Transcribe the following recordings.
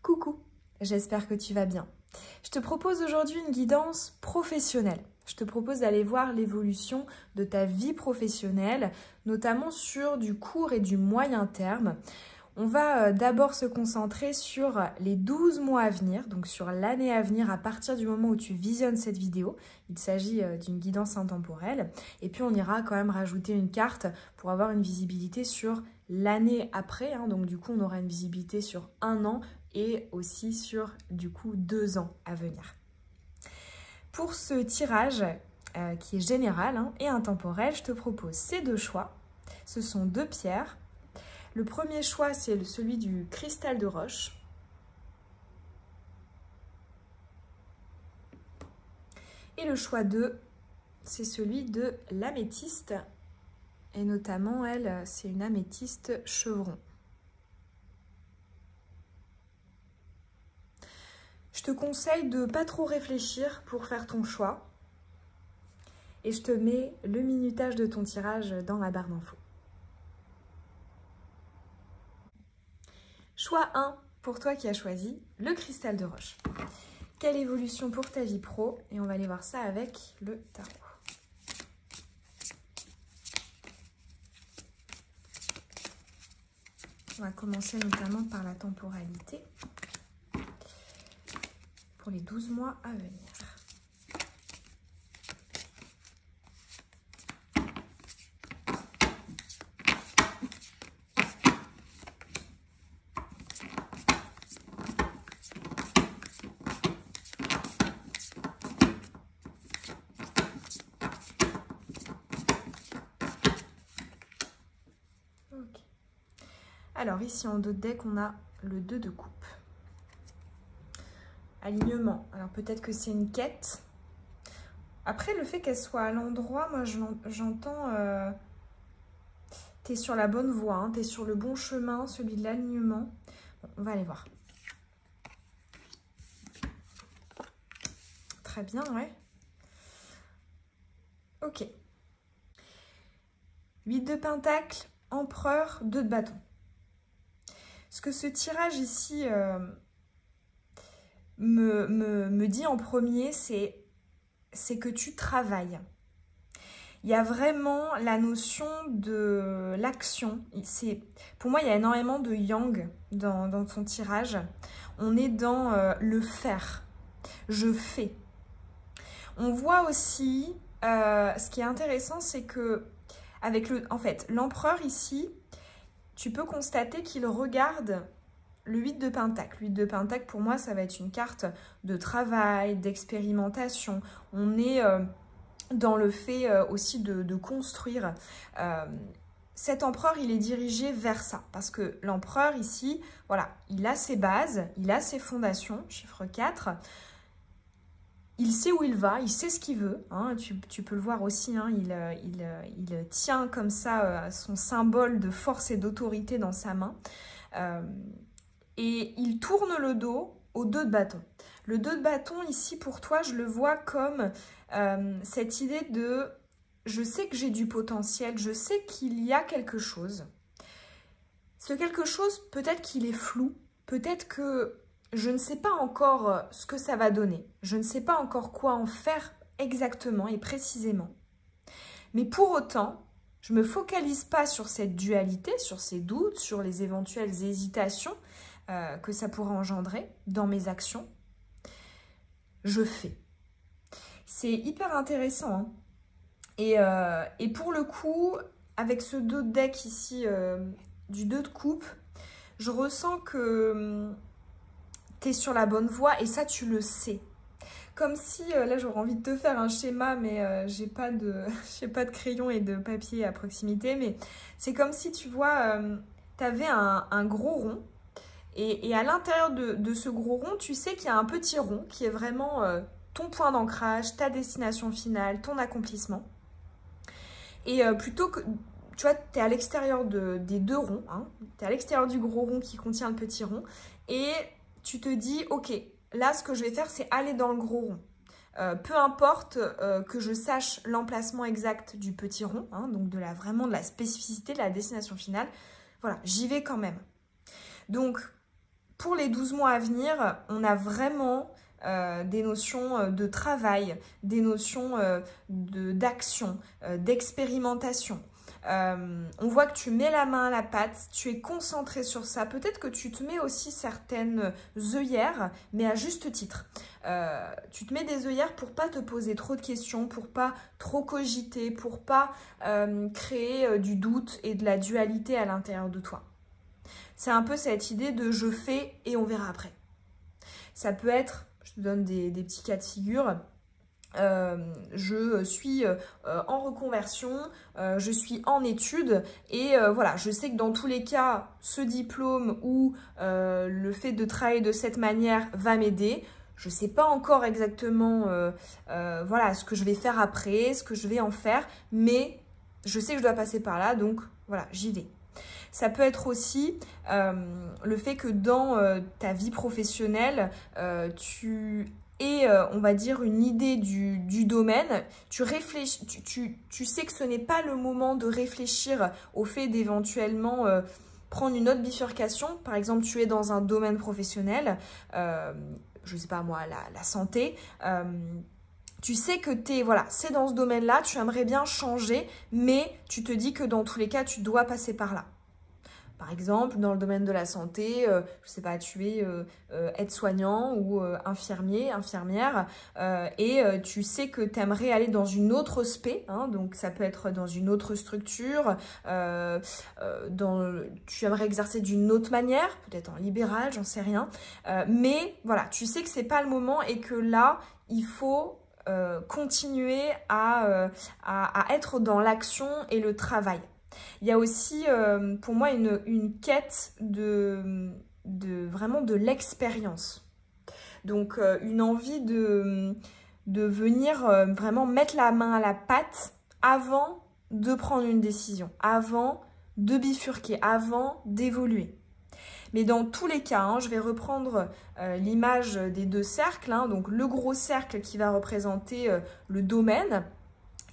Coucou, j'espère que tu vas bien. Je te propose aujourd'hui une guidance professionnelle. Je te propose d'aller voir l'évolution de ta vie professionnelle, notamment sur du court et du moyen terme. On va d'abord se concentrer sur les 12 mois à venir, donc sur l'année à venir à partir du moment où tu visionnes cette vidéo. Il s'agit d'une guidance intemporelle. Et puis on ira quand même rajouter une carte pour avoir une visibilité sur l'année après. Donc du coup on aura une visibilité sur 1 an et aussi sur du coup 2 ans à venir. Pour ce tirage qui est général et intemporel, je te propose ces 2 choix. Ce sont 2 pierres. Le premier choix, c'est celui du cristal de roche. Et le choix 2, c'est celui de l'améthyste. Et notamment, elle, c'est une améthyste chevron. Je te conseille de ne pas trop réfléchir pour faire ton choix. Et je te mets le minutage de ton tirage dans la barre d'infos. Choix 1, pour toi qui as choisi le cristal de roche. Quelle évolution pour ta vie pro? Et on va aller voir ça avec le tarot. On va commencer notamment par la temporalité pour les 12 mois à venir. Alors ici en dos de deck, on a le 2 de coupe. Alignement. Alors peut-être que c'est une quête. Après, le fait qu'elle soit à l'endroit, moi j'entends... tu es sur la bonne voie, tu es sur le bon chemin, celui de l'alignement. Bon, on va aller voir. Très bien, ouais. Ok. 8 de pentacle, empereur, 2 de bâton. Ce que ce tirage ici me dit en premier, c'est que tu travailles. Il y a vraiment la notion de l'action. Pour moi, il y a énormément de yang dans ton tirage. On est dans le faire. Je fais. On voit aussi, ce qui est intéressant, c'est que avec l'empereur ici, tu peux constater qu'il regarde le 8 de pentacle. Le 8 de pentacle, pour moi, ça va être une carte de travail, d'expérimentation. On est dans le fait aussi de construire. Cet empereur, il est dirigé vers ça. Parce que l'empereur, ici, voilà, il a ses bases, il a ses fondations, chiffre 4. Il sait où il va, il sait ce qu'il veut. Tu peux le voir aussi, il tient comme ça son symbole de force et d'autorité dans sa main. Et il tourne le dos au 2 de bâton. Le 2 de bâton, ici, pour toi, je le vois comme cette idée de « je sais que j'ai du potentiel, je sais qu'il y a quelque chose ». Ce quelque chose, peut-être qu'il est flou, peut-être que je ne sais pas encore ce que ça va donner. Je ne sais pas encore quoi en faire exactement et précisément. Mais pour autant, je ne me focalise pas sur cette dualité, sur ces doutes, sur les éventuelles hésitations que ça pourrait engendrer dans mes actions. Je fais. C'est hyper intéressant. Et pour le coup, avec ce 2 de deck ici, du 2 de coupe, je ressens que tu es sur la bonne voie et ça, tu le sais. Comme si, là j'aurais envie de te faire un schéma, mais j'ai pas de crayon et de papier à proximité, mais c'est comme si, tu vois, tu avais un gros rond, et à l'intérieur de ce gros rond, tu sais qu'il y a un petit rond qui est vraiment ton point d'ancrage, ta destination finale, ton accomplissement. Et plutôt que, tu vois, tu es à l'extérieur des 2 ronds, tu es à l'extérieur du gros rond qui contient le petit rond, et tu te dis, ok, là, ce que je vais faire, c'est aller dans le gros rond. Peu importe que je sache l'emplacement exact du petit rond, donc vraiment de la spécificité, de la destination finale, voilà, j'y vais quand même. Donc, Pour les 12 mois à venir, on a vraiment des notions de travail, des notions d'action, d'expérimentation. On voit que tu mets la main à la pâte, tu es concentré sur ça. Peut-être que tu te mets aussi certaines œillères, mais à juste titre. Tu te mets des œillères pour pas te poser trop de questions, pour pas trop cogiter, pour pas créer du doute et de la dualité à l'intérieur de toi. C'est un peu cette idée de je fais et on verra après. Ça peut être, je te donne des petits cas de figure. Je suis en reconversion, je suis en études et voilà, je sais que dans tous les cas, ce diplôme ou le fait de travailler de cette manière va m'aider. Je ne sais pas encore exactement voilà, ce que je vais faire après, ce que je vais en faire, mais je sais que je dois passer par là, donc voilà, j'y vais. Ça peut être aussi le fait que dans ta vie professionnelle, tu aies, on va dire, une idée du domaine. Tu sais que ce n'est pas le moment de réfléchir au fait d'éventuellement prendre une autre bifurcation. Par exemple, tu es dans un domaine professionnel, je ne sais pas moi, la santé. Tu sais que voilà, c'est dans ce domaine-là, tu aimerais bien changer, mais tu te dis que dans tous les cas, tu dois passer par là. Par exemple, dans le domaine de la santé, je ne sais pas, tu es aide-soignant ou infirmier, infirmière, et tu sais que tu aimerais aller dans une autre spé, hein, donc ça peut être dans une autre structure, tu aimerais exercer d'une autre manière, peut-être en libéral, j'en sais rien, mais voilà, tu sais que ce n'est pas le moment et que là, il faut continuer à être dans l'action et le travail. Il y a aussi pour moi une quête vraiment de l'expérience. Donc une envie de venir vraiment mettre la main à la pâte avant de prendre une décision, avant de bifurquer, avant d'évoluer. Mais dans tous les cas, hein, je vais reprendre l'image des deux cercles, hein, donc le gros cercle qui va représenter le domaine,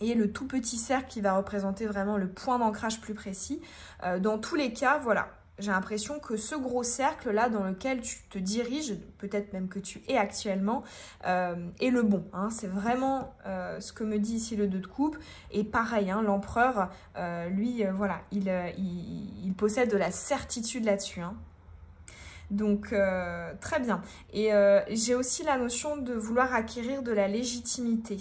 et le tout petit cercle qui va représenter vraiment le point d'ancrage plus précis. Dans tous les cas, voilà, j'ai l'impression que ce gros cercle-là dans lequel tu te diriges, peut-être même que tu es actuellement, est le bon. Hein. C'est vraiment ce que me dit ici le 2 de coupe. Et pareil, hein, l'empereur, lui, voilà, il possède de la certitude là-dessus. Hein. Donc, très bien. Et j'ai aussi la notion de vouloir acquérir de la légitimité.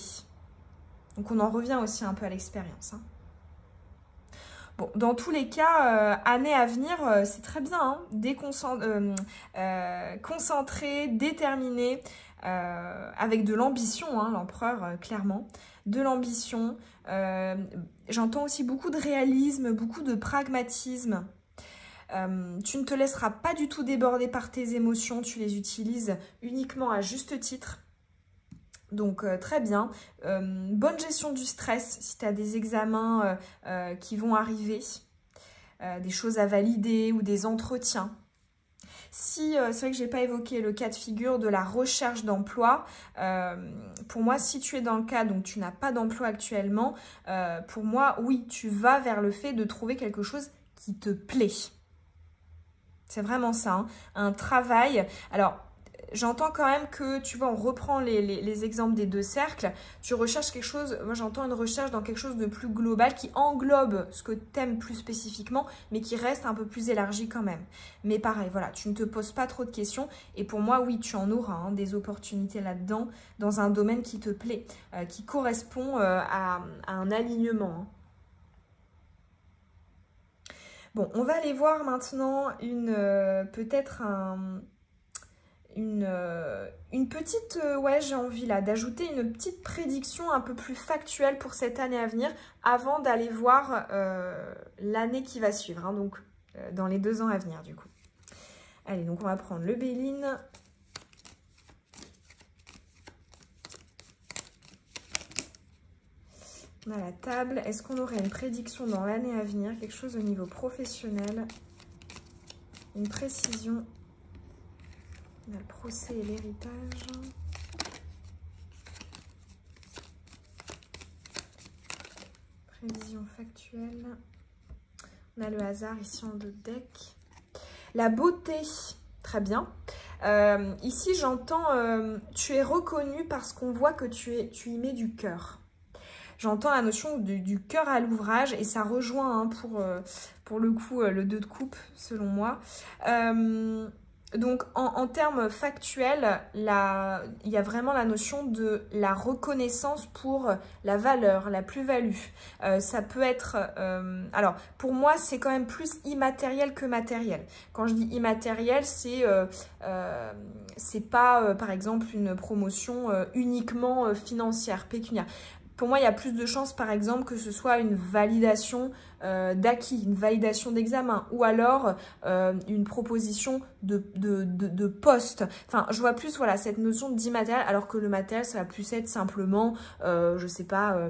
Donc, on en revient aussi un peu à l'expérience. Hein. Bon, dans tous les cas, année à venir, c'est très bien. Hein, concentré, déterminé, avec de l'ambition, hein, l'empereur, clairement. De l'ambition. J'entends aussi beaucoup de réalisme, beaucoup de pragmatisme. Tu ne te laisseras pas du tout déborder par tes émotions. Tu les utilises uniquement à juste titre. Donc très bien, bonne gestion du stress si tu as des examens qui vont arriver, des choses à valider ou des entretiens. Si, c'est vrai que je n'ai pas évoqué le cas de figure de la recherche d'emploi, pour moi si tu es dans le cas, donc tu n'as pas d'emploi actuellement, pour moi oui, tu vas vers le fait de trouver quelque chose qui te plaît. C'est vraiment ça, hein, un travail. Alors, j'entends quand même que, tu vois, on reprend les exemples des deux cercles. Tu recherches quelque chose, moi j'entends une recherche dans quelque chose de plus global qui englobe ce que tu aimes plus spécifiquement, mais qui reste un peu plus élargi quand même. Mais pareil, voilà, tu ne te poses pas trop de questions. Et pour moi, oui, tu en auras hein, des opportunités là-dedans, dans un domaine qui te plaît, qui correspond à un alignement. Hein. Bon, on va aller voir maintenant peut-être une petite, ouais, j'ai envie là d'ajouter une petite prédiction un peu plus factuelle pour cette année à venir avant d'aller voir l'année qui va suivre, hein, donc dans les 2 ans à venir du coup. Allez, donc on va prendre le Béline. On a la table. Est-ce qu'on aurait une prédiction dans l'année à venir? Quelque chose au niveau professionnel? Une précision? On a le procès et l'héritage. Prévision factuelle. On a le hasard ici en 2 de deck. La beauté. très bien. Ici, j'entends tu es reconnu parce qu'on voit que tu y mets du cœur. J'entends la notion du cœur à l'ouvrage et ça rejoint hein, pour le coup le 2 de coupe selon moi. Donc en termes factuels, il y a vraiment la notion de la reconnaissance pour la valeur, la plus-value. Ça peut être... alors pour moi c'est quand même plus immatériel que matériel. Quand je dis immatériel, c'est pas par exemple une promotion uniquement financière, pécuniaire. Pour moi, il y a plus de chances, par exemple, que ce soit une validation d'acquis, une validation d'examen, ou alors une proposition de poste. Enfin, je vois plus voilà, cette notion d'immatériel, alors que le matériel, ça va plus être simplement, je sais pas,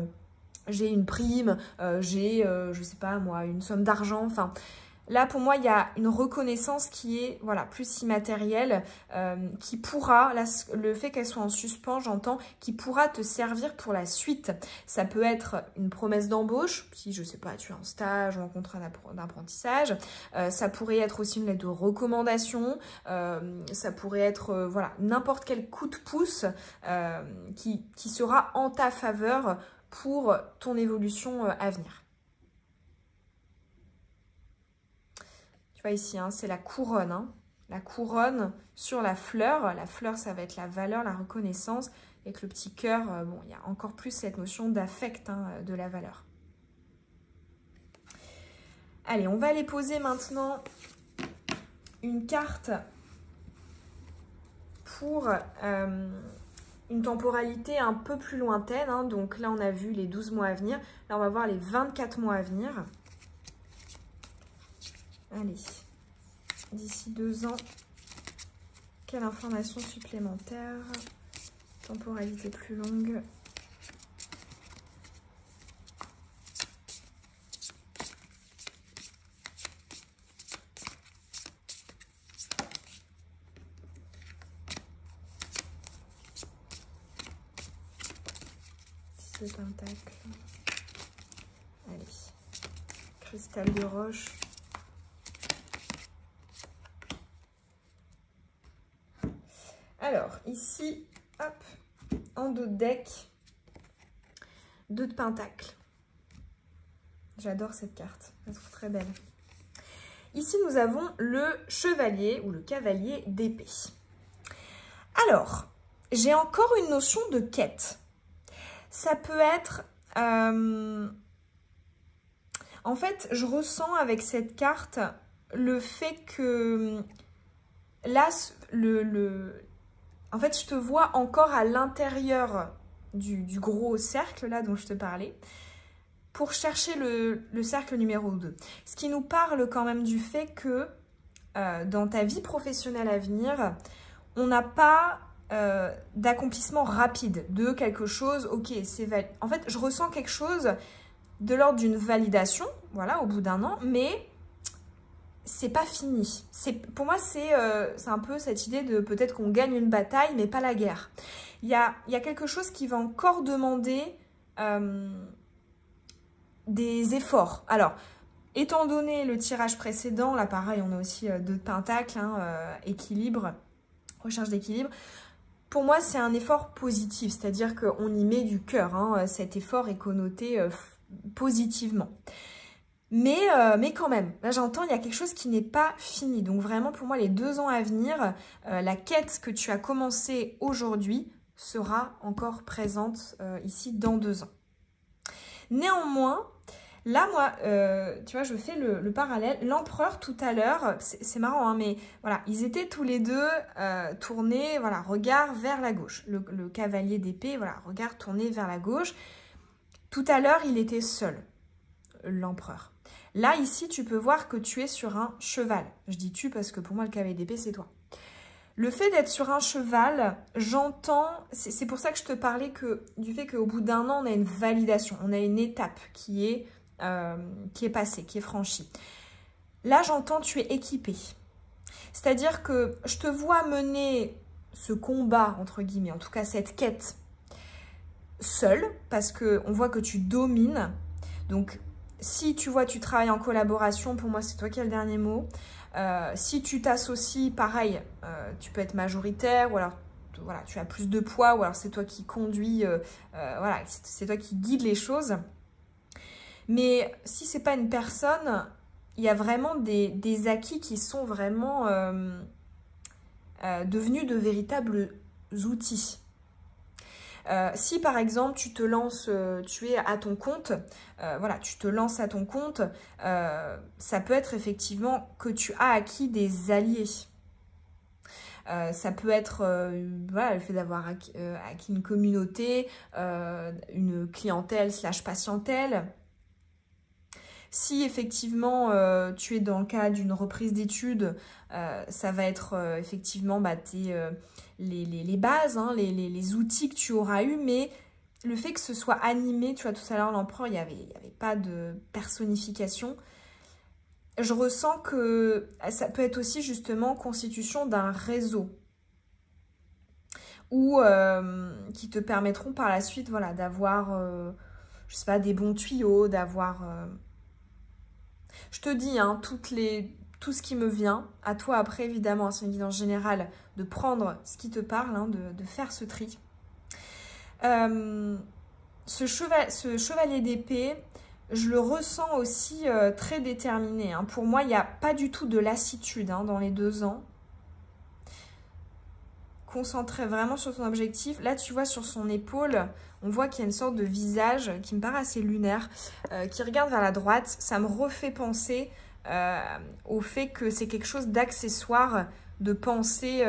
j'ai une prime, je sais pas moi, une somme d'argent, enfin... Là, pour moi, il y a une reconnaissance qui est voilà, plus immatérielle, qui pourra, là, le fait qu'elle soit en suspens, j'entends, qui pourra te servir pour la suite. Ça peut être une promesse d'embauche, si, je sais pas, tu es en stage ou en contrat d'apprentissage. Ça pourrait être aussi une lettre de recommandation. Ça pourrait être, voilà, n'importe quel coup de pouce qui sera en ta faveur pour ton évolution à venir. Ici, hein, c'est la couronne. Hein. La couronne sur la fleur. La fleur, ça va être la valeur, la reconnaissance. Et avec le petit cœur, bon, il y a encore plus cette notion d'affect hein, de la valeur. Allez, on va aller poser maintenant une carte pour une temporalité un peu plus lointaine. Hein. Donc là, on a vu les 12 mois à venir. Là, on va voir les 24 mois à venir. Allez, d'ici 2 ans, quelle information supplémentaire? Temporalité plus longue. Six de pentacle. Allez, cristal de roche. Alors, ici, hop, en dos de deck, 2 de pentacle. J'adore cette carte, je la trouve très belle. Ici, nous avons le chevalier ou le cavalier d'épée. Alors, j'ai encore une notion de quête. Ça peut être... en fait, je ressens avec cette carte le fait que... Là, en fait, je te vois encore à l'intérieur du gros cercle là dont je te parlais pour chercher le cercle numéro 2. Ce qui nous parle quand même du fait que dans ta vie professionnelle à venir, on n'a pas d'accomplissement rapide de quelque chose. Ok, c'est valide. En fait, je ressens quelque chose de l'ordre d'une validation, voilà, au bout d'1 an, mais... c'est pas fini. Pour moi, c'est un peu cette idée de peut-être qu'on gagne une bataille, mais pas la guerre. Il y a quelque chose qui va encore demander des efforts. Alors, étant donné le tirage précédent, là pareil, on a aussi 2 de pentacle, hein, équilibre, recherche d'équilibre. Pour moi, c'est un effort positif, c'est-à-dire qu'on y met du cœur. Hein, cet effort est connoté positivement. Mais quand même, là j'entends, il y a quelque chose qui n'est pas fini. Donc vraiment, pour moi, les 2 ans à venir, la quête que tu as commencée aujourd'hui sera encore présente ici dans 2 ans. Néanmoins, là, moi, tu vois, je fais le parallèle. L'empereur, tout à l'heure, c'est marrant, hein, mais voilà, ils étaient tous les deux tournés, voilà, regard vers la gauche. Le cavalier d'épée, voilà, regard tourné vers la gauche. Tout à l'heure, il était seul, l'empereur. Là, ici, tu peux voir que tu es sur un cheval. Je dis tu parce que pour moi, le cavalier d'épée, c'est toi. Le fait d'être sur un cheval, j'entends... C'est pour ça que je te parlais du fait qu'au bout d'1 an, on a une validation. On a une étape qui est passée, qui est franchie. Là, j'entends tu es équipé. C'est-à-dire que je te vois mener ce combat, entre guillemets, en tout cas cette quête, seul, parce qu'on voit que tu domines. Donc, Si tu vois, tu travailles en collaboration, pour moi, c'est toi qui as le dernier mot. Si tu t'associes, pareil, tu peux être majoritaire ou alors voilà, tu as plus de poids ou alors c'est toi qui conduis, voilà, c'est toi qui guide les choses. Mais si c'est pas une personne, il y a vraiment des acquis qui sont vraiment devenus de véritables outils. Si par exemple tu te lances, tu es à ton compte, voilà, tu te lances à ton compte, ça peut être effectivement que tu as acquis des alliés. Ça peut être voilà, le fait d'avoir acquis une communauté, une clientèle / patientèle. Si effectivement tu es dans le cas d'une reprise d'études, ça va être effectivement les bases, hein, les outils que tu auras eu, mais le fait que ce soit animé, tu vois, tout à l'heure l'empereur, il n'y avait pas de personnification. Je ressens que ça peut être aussi justement constitution d'un réseau ou qui te permettront par la suite, voilà, d'avoir, je sais pas, des bons tuyaux, d'avoir... Je te dis, hein, tout ce qui me vient, à toi après évidemment, c'est une guidance générale, de prendre ce qui te parle, hein, de faire ce tri. Ce chevalier d'épée, je le ressens aussi très déterminé. Hein. Pour moi, il n'y a pas du tout de lassitude hein, dans les 2 ans. Concentré vraiment sur ton objectif. Là, tu vois, sur son épaule, on voit qu'il y a une sorte de visage qui me paraît assez lunaire, qui regarde vers la droite. Ça me refait penser au fait que c'est quelque chose d'accessoire, de penser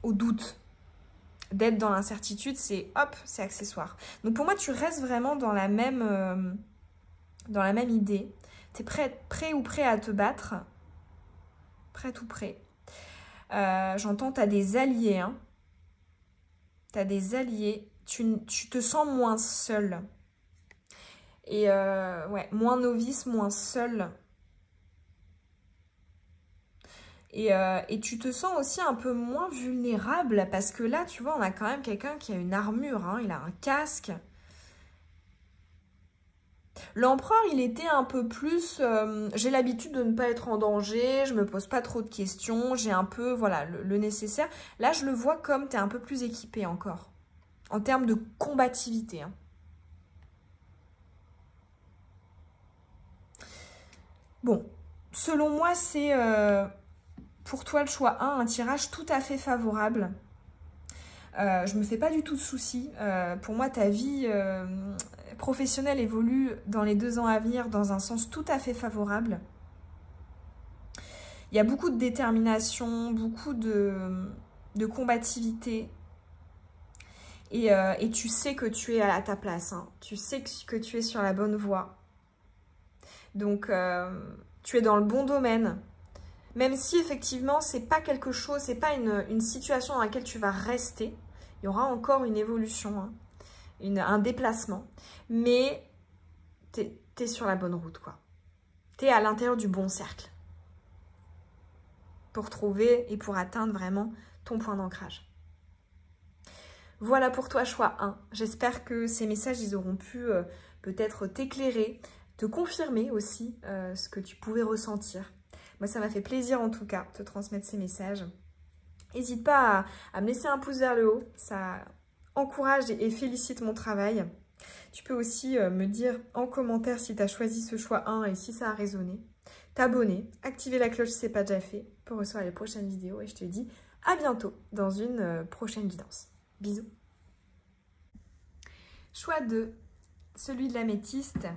au doute. D'être dans l'incertitude, c'est hop, c'est accessoire. Donc pour moi, tu restes vraiment dans la même idée. Tu es prêt ou prêt à te battre. Prête ou prêt. J'entends, tu as des alliés. Hein. Tu as des alliés. Tu te sens moins seul. Et ouais, moins novice, moins seul. Et tu te sens aussi un peu moins vulnérable parce que là, tu vois, on a quand même quelqu'un qui a une armure. Hein, il a un casque. L'empereur, il était un peu plus... j'ai l'habitude de ne pas être en danger, je me pose pas trop de questions, j'ai un peu, voilà, le nécessaire. Là, je le vois comme tu es un peu plus équipé encore, en termes de combativité. Hein. Bon, selon moi, c'est pour toi le choix 1, un tirage tout à fait favorable. Je me fais pas du tout de soucis. Pour moi, ta vie... professionnelle évolue dans les 2 ans à venir dans un sens tout à fait favorable. Il y a beaucoup de détermination, beaucoup de combativité. Et tu sais que tu es à ta place. Hein. Tu sais que tu es sur la bonne voie. Donc, tu es dans le bon domaine. Même si, effectivement, c'est pas quelque chose, c'est pas une situation dans laquelle tu vas rester. Il y aura encore une évolution, hein. Un déplacement, mais t'es sur la bonne route, quoi. T'es à l'intérieur du bon cercle pour trouver et pour atteindre vraiment ton point d'ancrage. Voilà pour toi, choix 1. J'espère que ces messages, ils auront pu peut-être t'éclairer, te confirmer aussi ce que tu pouvais ressentir. Moi, ça m'a fait plaisir en tout cas de te transmettre ces messages. N'hésite pas à me laisser un pouce vers le haut, ça encourage et félicite mon travail. Tu peux aussi me dire en commentaire si tu as choisi ce choix 1 et si ça a résonné. T'abonner, activer la cloche si ce n'est pas déjà fait pour recevoir les prochaines vidéos. Et je te dis à bientôt dans une prochaine guidance. Bisous. Choix 2, celui de l'améthyste.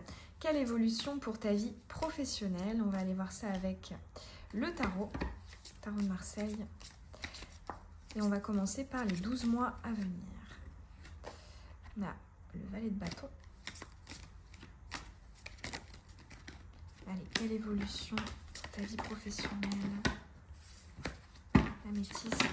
Quelle évolution pour ta vie professionnelle? On va aller voir ça avec le tarot de Marseille. Et on va commencer par les 12 mois à venir. On a le valet de bâton. Allez, quelle évolution pour ta vie professionnelle? L'améthyste.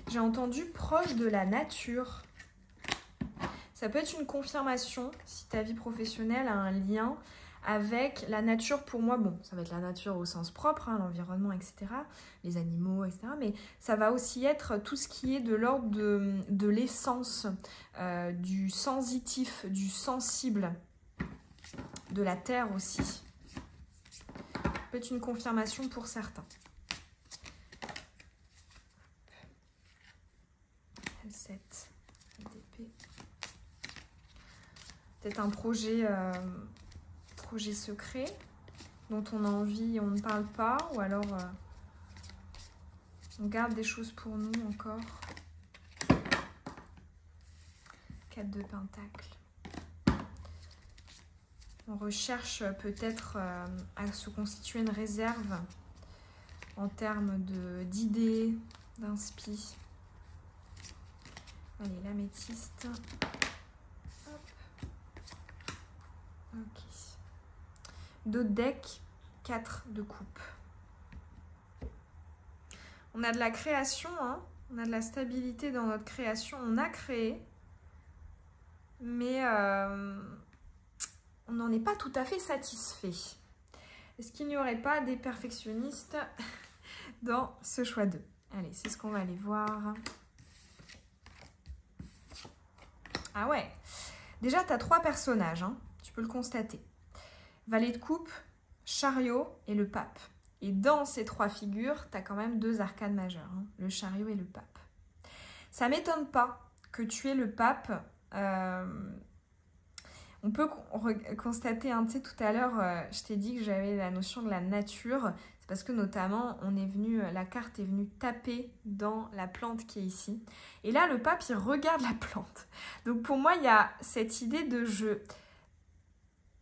J'ai entendu proche de la nature. Ça peut être une confirmation si ta vie professionnelle a un lien avec la nature. Pour moi, bon, ça va être la nature au sens propre, hein, l'environnement, etc., les animaux, etc., mais ça va aussi être tout ce qui est de l'ordre de l'essence, du sensitif, du sensible, de la terre aussi. Ça peut être une confirmation pour certains. L7, d'épée. Peut-être un projet secret dont on a envie et on ne parle pas, ou alors on garde des choses pour nous encore. 4 de Pentacle. On recherche peut-être à se constituer une réserve en termes d'idées, d'inspi. Allez, l'améthyste. Ok. D'autres decks, 4 de coupe. On a de la création, hein, on a de la stabilité dans notre création. On a créé, mais on n'en est pas tout à fait satisfait. Est-ce qu'il n'y aurait pas des perfectionnistes dans ce choix 2? Allez, c'est ce qu'on va aller voir. Ah ouais, déjà tu as 3 personnages, hein, tu peux le constater. Valet de coupe, chariot et le pape. Et dans ces 3 figures, tu as quand même 2 arcanes majeures, hein, le chariot et le pape. Ça ne m'étonne pas que tu aies le pape. On peut constater, hein, tu sais, tout à l'heure, je t'ai dit que j'avais la notion de la nature. C'est parce que notamment, la carte est venue taper dans la plante qui est ici. Et là, le pape, il regarde la plante. Donc pour moi, il y a cette idée de jeu.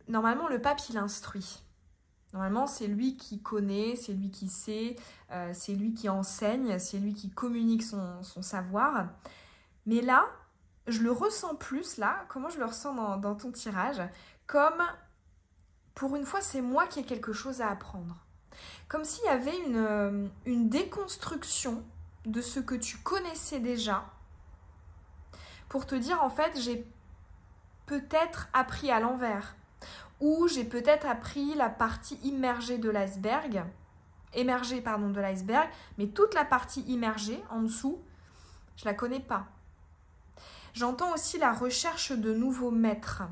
Normalement, le pape, il instruit. Normalement, c'est lui qui connaît, c'est lui qui sait, c'est lui qui enseigne, c'est lui qui communique son savoir. Mais là, je le ressens plus, là, comment je le ressens dans ton tirage, comme, pour une fois, c'est moi qui ai quelque chose à apprendre. Comme s'il y avait une déconstruction de ce que tu connaissais déjà, pour te dire, en fait, j'ai peut-être appris à l'envers, ou j'ai peut-être appris la partie immergée de l'iceberg, mais toute la partie immergée, en dessous, je la connais pas. J'entends aussi la recherche de nouveaux maîtres,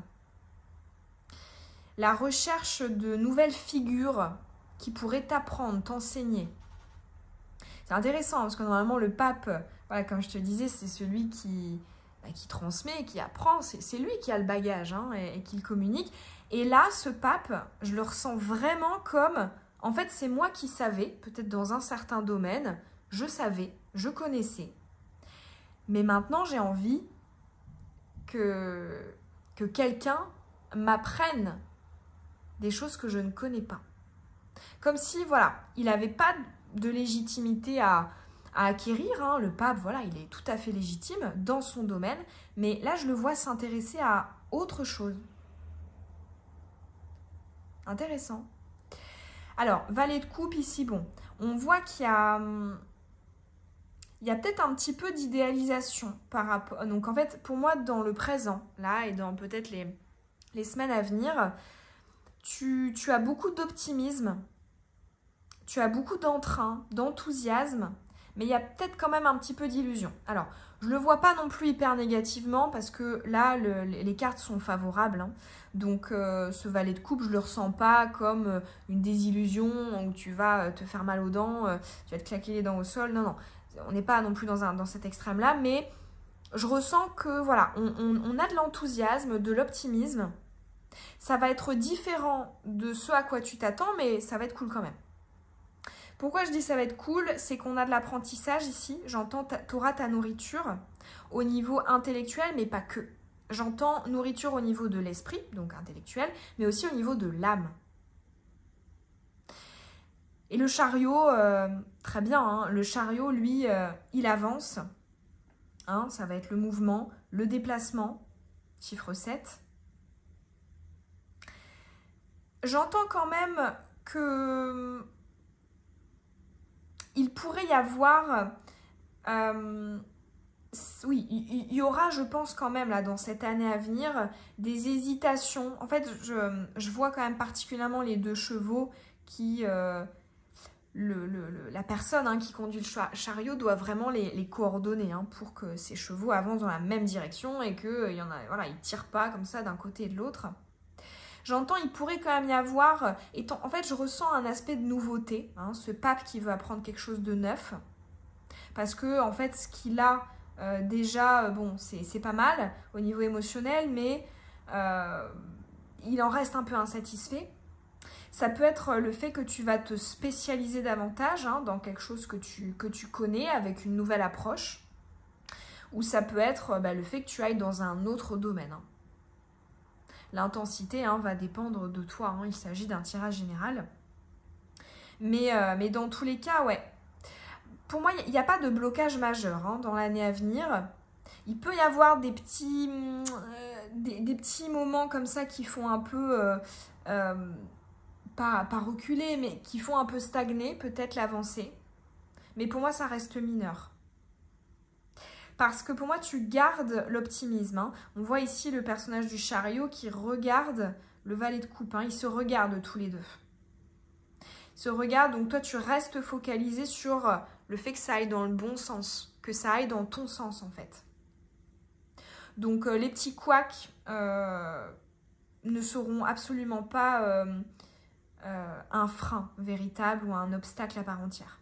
la recherche de nouvelles figures qui pourraient t'apprendre, t'enseigner. C'est intéressant parce que normalement le pape, voilà, comme je te disais, c'est celui qui transmet, qui apprend, c'est lui qui a le bagage, hein, et qui le communique. Et là, ce pape, je le ressens vraiment comme, en fait, c'est moi qui savais, peut-être dans un certain domaine, je savais, je connaissais. Mais maintenant, j'ai envie que quelqu'un m'apprenne des choses que je ne connais pas. Comme si, voilà, il n'avait pas de légitimité à acquérir, hein. Le pape, voilà, il est tout à fait légitime dans son domaine, mais là, je le vois s'intéresser à autre chose. Intéressant. Alors, valet de coupe ici, bon, on voit qu'il y a peut-être un petit peu d'idéalisation par rapport... Donc, en fait, pour moi, dans le présent, là, et dans peut-être les semaines à venir, tu as beaucoup d'optimisme, tu as beaucoup d'entrain, d'enthousiasme, mais il y a peut-être quand même un petit peu d'illusion. Alors, je ne le vois pas non plus hyper négativement, parce que là, les cartes sont favorables, hein. Donc, ce valet de coupe, je ne le ressens pas comme une désillusion où tu vas te faire mal aux dents, tu vas te claquer les dents au sol. Non, non. On n'est pas non plus dans cet extrême-là, mais je ressens que, voilà, on a de l'enthousiasme, de l'optimisme. Ça va être différent de ce à quoi tu t'attends, mais ça va être cool quand même. Pourquoi je dis ça va être cool? C'est qu'on a de l'apprentissage ici. J'entends, tu auras ta nourriture au niveau intellectuel, mais pas que. J'entends nourriture au niveau de l'esprit, donc intellectuel, mais aussi au niveau de l'âme. Et le chariot, très bien, hein, le chariot, lui, il avance. Hein, ça va être le mouvement, le déplacement, chiffre 7. J'entends quand même que il pourrait y avoir oui, il y aura, je pense quand même, là, dans cette année à venir, des hésitations. En fait, je vois quand même particulièrement les 2 chevaux qui... la personne qui conduit le chariot doit vraiment les coordonner pour que ces chevaux avancent dans la même direction et qu'ils ne tirent pas comme ça d'un côté et de l'autre. J'entends, il pourrait quand même y avoir... en fait, je ressens un aspect de nouveauté, ce pape qui veut apprendre quelque chose de neuf. Parce que, en fait, ce qu'il a déjà, bon, c'est pas mal au niveau émotionnel, mais il en reste un peu insatisfait. Ça peut être le fait que tu vas te spécialiser davantage dans quelque chose que tu connais avec une nouvelle approche. Ou ça peut être le fait que tu ailles dans un autre domaine. L'intensité va dépendre de toi. Il s'agit d'un tirage général. Mais dans tous les cas, ouais. Pour moi, il n'y a pas de blocage majeur dans l'année à venir. Il peut y avoir des petits moments comme ça qui font un peu... pas reculer, mais qui font un peu stagner peut-être l'avancée. Mais pour moi, ça reste mineur. Parce que pour moi, tu gardes l'optimisme. On voit ici le personnage du chariot qui regarde le valet de coupe. Ils se regardent tous les deux. Ils se regardent, donc toi, tu restes focalisé sur le fait que ça aille dans le bon sens. Que ça aille dans ton sens, en fait. Donc, les petits couacs ne seront absolument pas... un frein véritable ou un obstacle à part entière.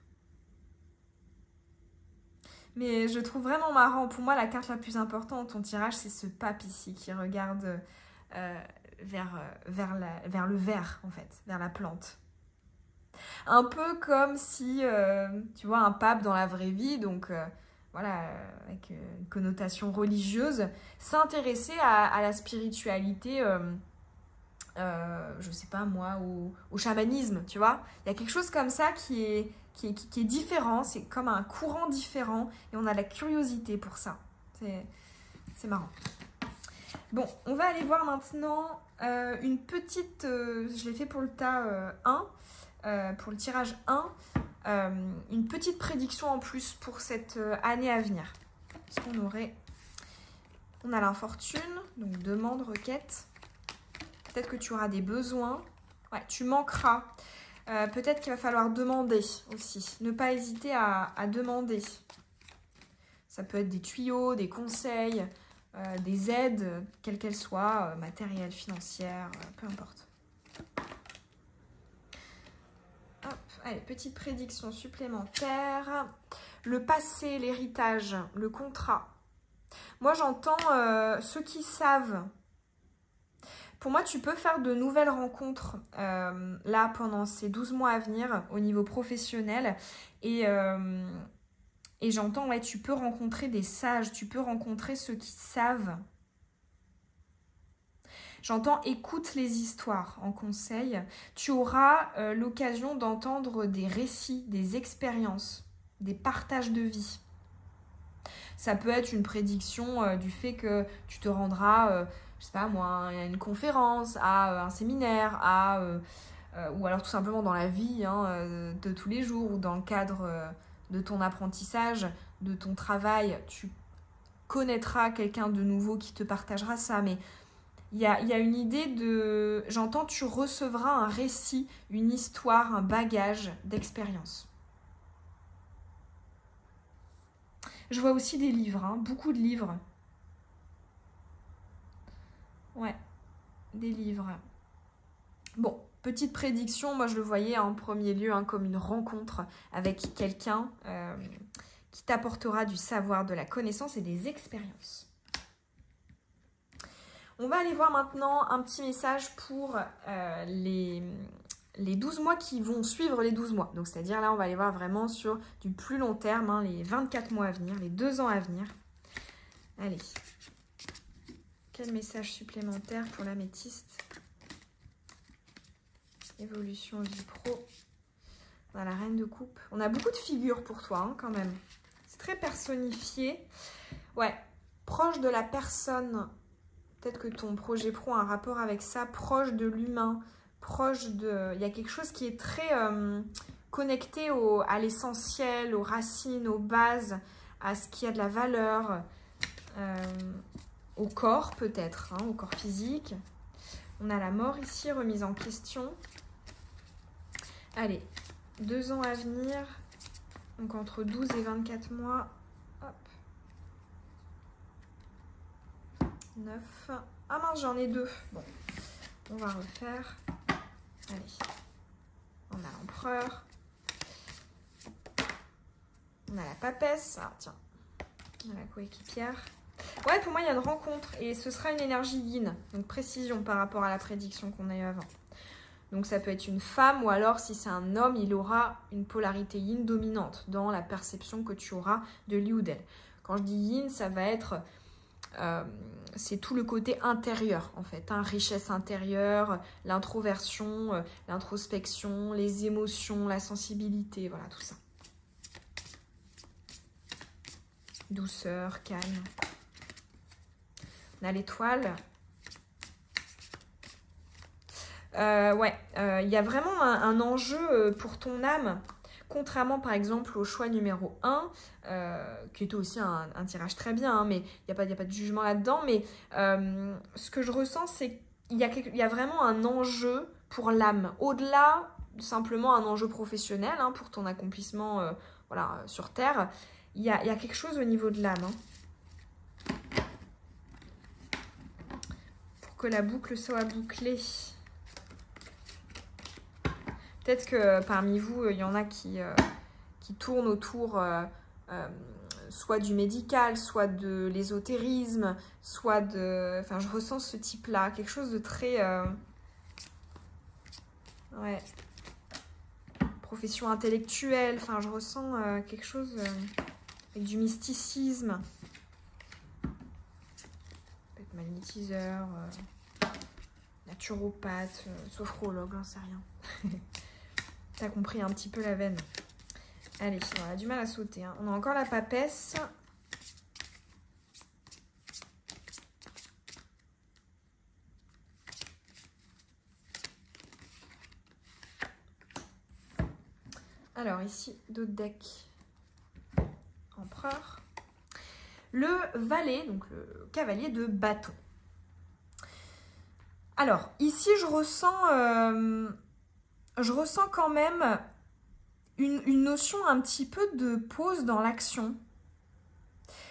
Mais je trouve vraiment marrant, pour moi la carte la plus importante de ton tirage, c'est ce pape ici qui regarde vers le vert en fait, vers la plante. Un peu comme si, tu vois, un pape dans la vraie vie, donc voilà, avec une connotation religieuse, s'intéressait à la spiritualité je sais pas moi, au chamanisme, tu vois. Il y a quelque chose comme ça qui est différent, c'est comme un courant différent et on a la curiosité pour ça. C'est marrant. Bon, on va aller voir maintenant une petite, je l'ai fait pour le tas 1, pour le tirage 1, une petite prédiction en plus pour cette année à venir. Parce qu'on on a l'infortune, donc demande, requête. Peut-être que tu auras des besoins. Ouais, tu manqueras. Peut-être qu'il va falloir demander aussi. Ne pas hésiter à demander. Ça peut être des tuyaux, des conseils, des aides, quelles qu'elles soient, matérielles, financières, peu importe. Hop, allez, petite prédiction supplémentaire. Le passé, l'héritage, le contrat. Moi, j'entends ceux qui savent... Pour moi, tu peux faire de nouvelles rencontres là pendant ces 12 mois à venir au niveau professionnel. Et j'entends, ouais, tu peux rencontrer des sages, tu peux rencontrer ceux qui savent. J'entends écoute les histoires en conseil. Tu auras l'occasion d'entendre des récits, des expériences, des partages de vie. Ça peut être une prédiction du fait que tu te rendras... je sais pas moi, à une conférence, à un séminaire, ou alors tout simplement dans la vie de tous les jours ou dans le cadre de ton apprentissage, de ton travail, tu connaîtras quelqu'un de nouveau qui te partagera ça. Mais il y a une idée de... J'entends, tu recevras un récit, une histoire, un bagage d'expérience. Je vois aussi des livres, beaucoup de livres. Ouais, des livres. Bon, petite prédiction, moi je le voyais en premier lieu comme une rencontre avec quelqu'un qui t'apportera du savoir, de la connaissance et des expériences. On va aller voir maintenant un petit message pour les 12 mois qui vont suivre les 12 mois. Donc c'est-à-dire là, on va aller voir vraiment sur du plus long terme, les 24 mois à venir, les 2 ans à venir. Allez. Quel message supplémentaire pour l'améthyste? Évolution vie pro. On a la reine de coupe. On a beaucoup de figures pour toi quand même. C'est très personnifié. Ouais, proche de la personne. Peut-être que ton projet pro a un rapport avec ça. Proche de l'humain. Proche de... Il y a quelque chose qui est très connecté à l'essentiel, aux racines, aux bases, à ce qui a de la valeur. au corps peut-être, hein, au corps physique. On a la mort ici, remise en question. Allez, 2 ans à venir, donc entre 12 et 24 mois. Hop. 9. Ah mince, j'en ai 2. Bon, on va refaire. Allez, on a l'empereur. On a la papesse. Ah tiens, on a la coéquipière. Ouais, pour moi, il y a une rencontre et ce sera une énergie yin. Donc, précision par rapport à la prédiction qu'on a eue avant. Donc, ça peut être une femme ou alors, si c'est un homme, il aura une polarité yin dominante dans la perception que tu auras de lui ou d'elle. Quand je dis yin, ça va être... c'est tout le côté intérieur, en fait. Hein, richesse intérieure, l'introversion, l'introspection, les émotions, la sensibilité, voilà, tout ça. Douceur, calme. On a l'étoile. Ouais, il y a vraiment un enjeu pour ton âme, contrairement par exemple au choix numéro 1, qui était aussi un tirage très bien, hein, mais il n'y a pas de jugement là-dedans, mais ce que je ressens, c'est qu'il y a vraiment un enjeu pour l'âme, au-delà simplement un enjeu professionnel, hein, pour ton accomplissement voilà, sur Terre, il y a quelque chose au niveau de l'âme, hein. Que la boucle soit bouclée. Peut-être que parmi vous, il y en a qui tournent autour soit du médical, soit de l'ésotérisme, soit de... Enfin, je ressens ce type-là, quelque chose de très... Ouais. Profession intellectuelle, enfin, je ressens quelque chose avec du mysticisme. Peut-être magnétiseur... naturopathe, sophrologue, j'en sais rien. T'as compris un petit peu la veine. Allez, on a du mal à sauter, hein. On a encore la papesse. Alors ici, d'autres decks. Empereur. Le valet, donc le cavalier de bâton. Alors, ici, je ressens quand même une notion un petit peu de pause dans l'action.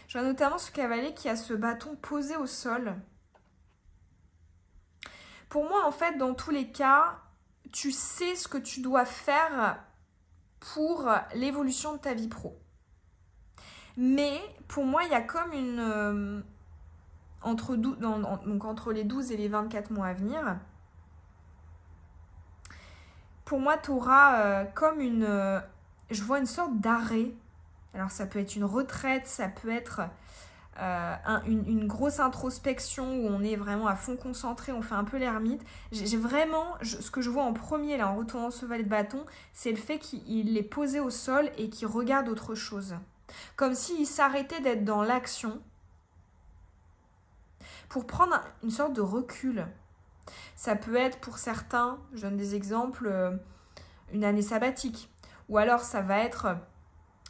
Je vois notamment ce cavalier qui a ce bâton posé au sol. Pour moi, en fait, dans tous les cas, tu sais ce que tu dois faire pour l'évolution de ta vie pro. Mais pour moi, il y a comme une... entre les 12 et les 24 mois à venir, pour moi, tu auras comme une... je vois une sorte d'arrêt. Alors, ça peut être une retraite, ça peut être une grosse introspection où on est vraiment à fond concentré, on fait un peu l'ermite. J'ai vraiment... ce que je vois en premier, là, en retournant ce valet de bâton, c'est le fait qu'il est posé au sol et qu'il regarde autre chose. Comme s'il s'arrêtait d'être dans l'action pour prendre une sorte de recul. Ça peut être pour certains, je donne des exemples, une année sabbatique. Ou alors ça va être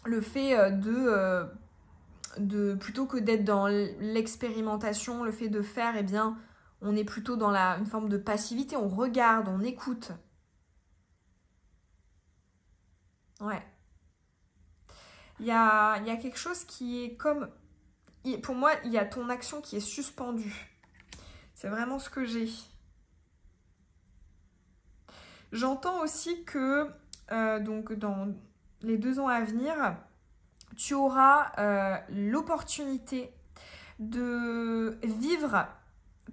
le fait de plutôt que d'être dans l'expérimentation, le fait de faire, eh bien, on est plutôt dans une forme de passivité. On regarde, on écoute. Ouais. Il y a quelque chose qui est comme... Pour moi, il y a ton action qui est suspendue. C'est vraiment ce que j'ai. J'entends aussi que donc dans les 2 ans à venir, tu auras l'opportunité de vivre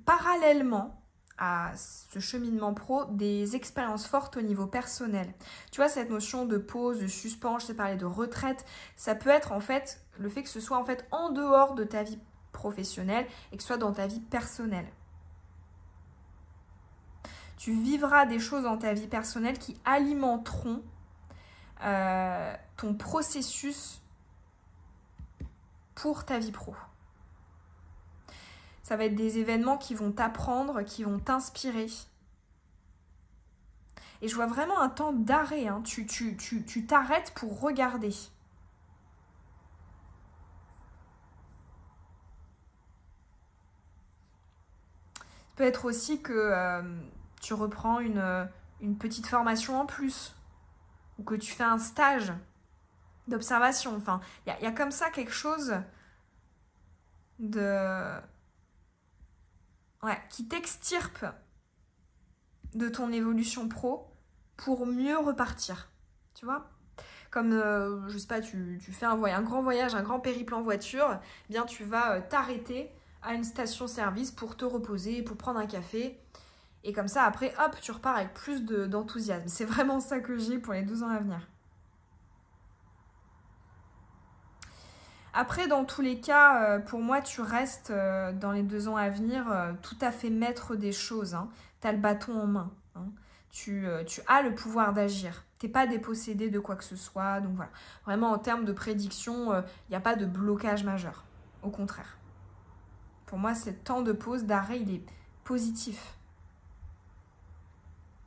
parallèlement à ce cheminement pro des expériences fortes au niveau personnel. Tu vois, cette notion de pause, de suspens, je t'ai parlé de retraite, ça peut être en fait le fait que ce soit en fait en dehors de ta vie professionnelle et que ce soit dans ta vie personnelle. Tu vivras des choses dans ta vie personnelle qui alimenteront ton processus pour ta vie pro. Ça va être des événements qui vont t'apprendre, qui vont t'inspirer. Et je vois vraiment un temps d'arrêt, hein. Tu t'arrêtes pour regarder. Peut être aussi que tu reprends une petite formation en plus, ou que tu fais un stage d'observation. Enfin, il y a comme ça quelque chose qui t'extirpe de ton évolution pro pour mieux repartir. Tu vois ? Comme, je sais pas, tu fais un grand voyage, un grand périple en voiture, eh bien tu vas t'arrêter à une station-service pour te reposer, pour prendre un café. Et comme ça, après, hop, tu repars avec plus d'enthousiasme. C'est vraiment ça que j'ai pour les 12 ans à venir. Après, dans tous les cas, pour moi, tu restes dans les 2 ans à venir tout à fait maître des choses. Hein. Tu as le bâton en main. Hein. Tu as le pouvoir d'agir. Tu n'es pas dépossédé de quoi que ce soit. Donc voilà. Vraiment, en termes de prédiction, il n'y a pas de blocage majeur. Au contraire. Pour moi, ce temps de pause, d'arrêt, il est positif.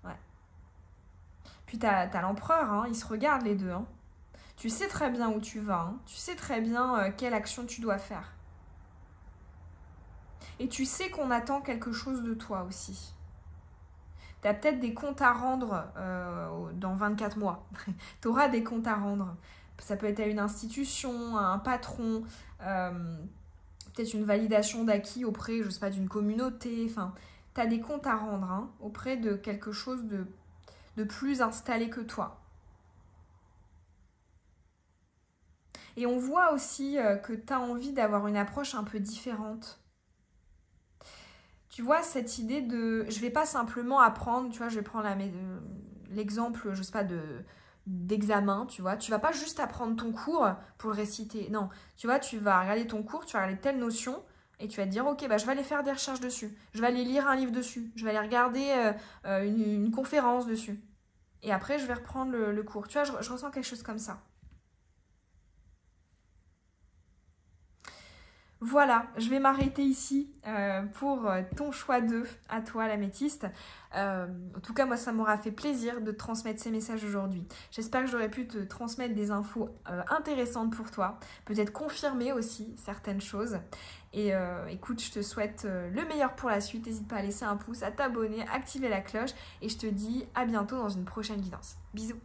Ouais. Puis tu as l'empereur, hein, ils se regardent les deux. Hein. Tu sais très bien où tu vas, hein. Tu sais très bien quelle action tu dois faire. Et tu sais qu'on attend quelque chose de toi aussi. Tu as peut-être des comptes à rendre dans 24 mois. Tu auras des comptes à rendre. Ça peut être à une institution, à un patron, peut-être une validation d'acquis auprès, je sais pas, d'une communauté. Enfin, tu as des comptes à rendre hein, auprès de quelque chose de plus installé que toi. Et on voit aussi que tu as envie d'avoir une approche un peu différente. Tu vois, cette idée de... Je vais pas simplement apprendre, tu vois, je vais prendre l'exemple, je sais pas, d'examen, tu vois. Tu vas pas juste apprendre ton cours pour le réciter. Non, tu vois, tu vas regarder ton cours, tu vas regarder telle notion et tu vas te dire, ok, bah, je vais aller faire des recherches dessus. Je vais aller lire un livre dessus. Je vais aller regarder une conférence dessus. Et après, je vais reprendre le cours. Tu vois, je ressens quelque chose comme ça. Voilà, je vais m'arrêter ici pour ton choix d'œuf à toi, l'améthyste. En tout cas, moi, ça m'aura fait plaisir de te transmettre ces messages aujourd'hui. J'espère que j'aurai pu te transmettre des infos intéressantes pour toi, peut-être confirmer aussi certaines choses. Et écoute, je te souhaite le meilleur pour la suite. N'hésite pas à laisser un pouce, à t'abonner, activer la cloche. Et je te dis à bientôt dans une prochaine guidance. Bisous!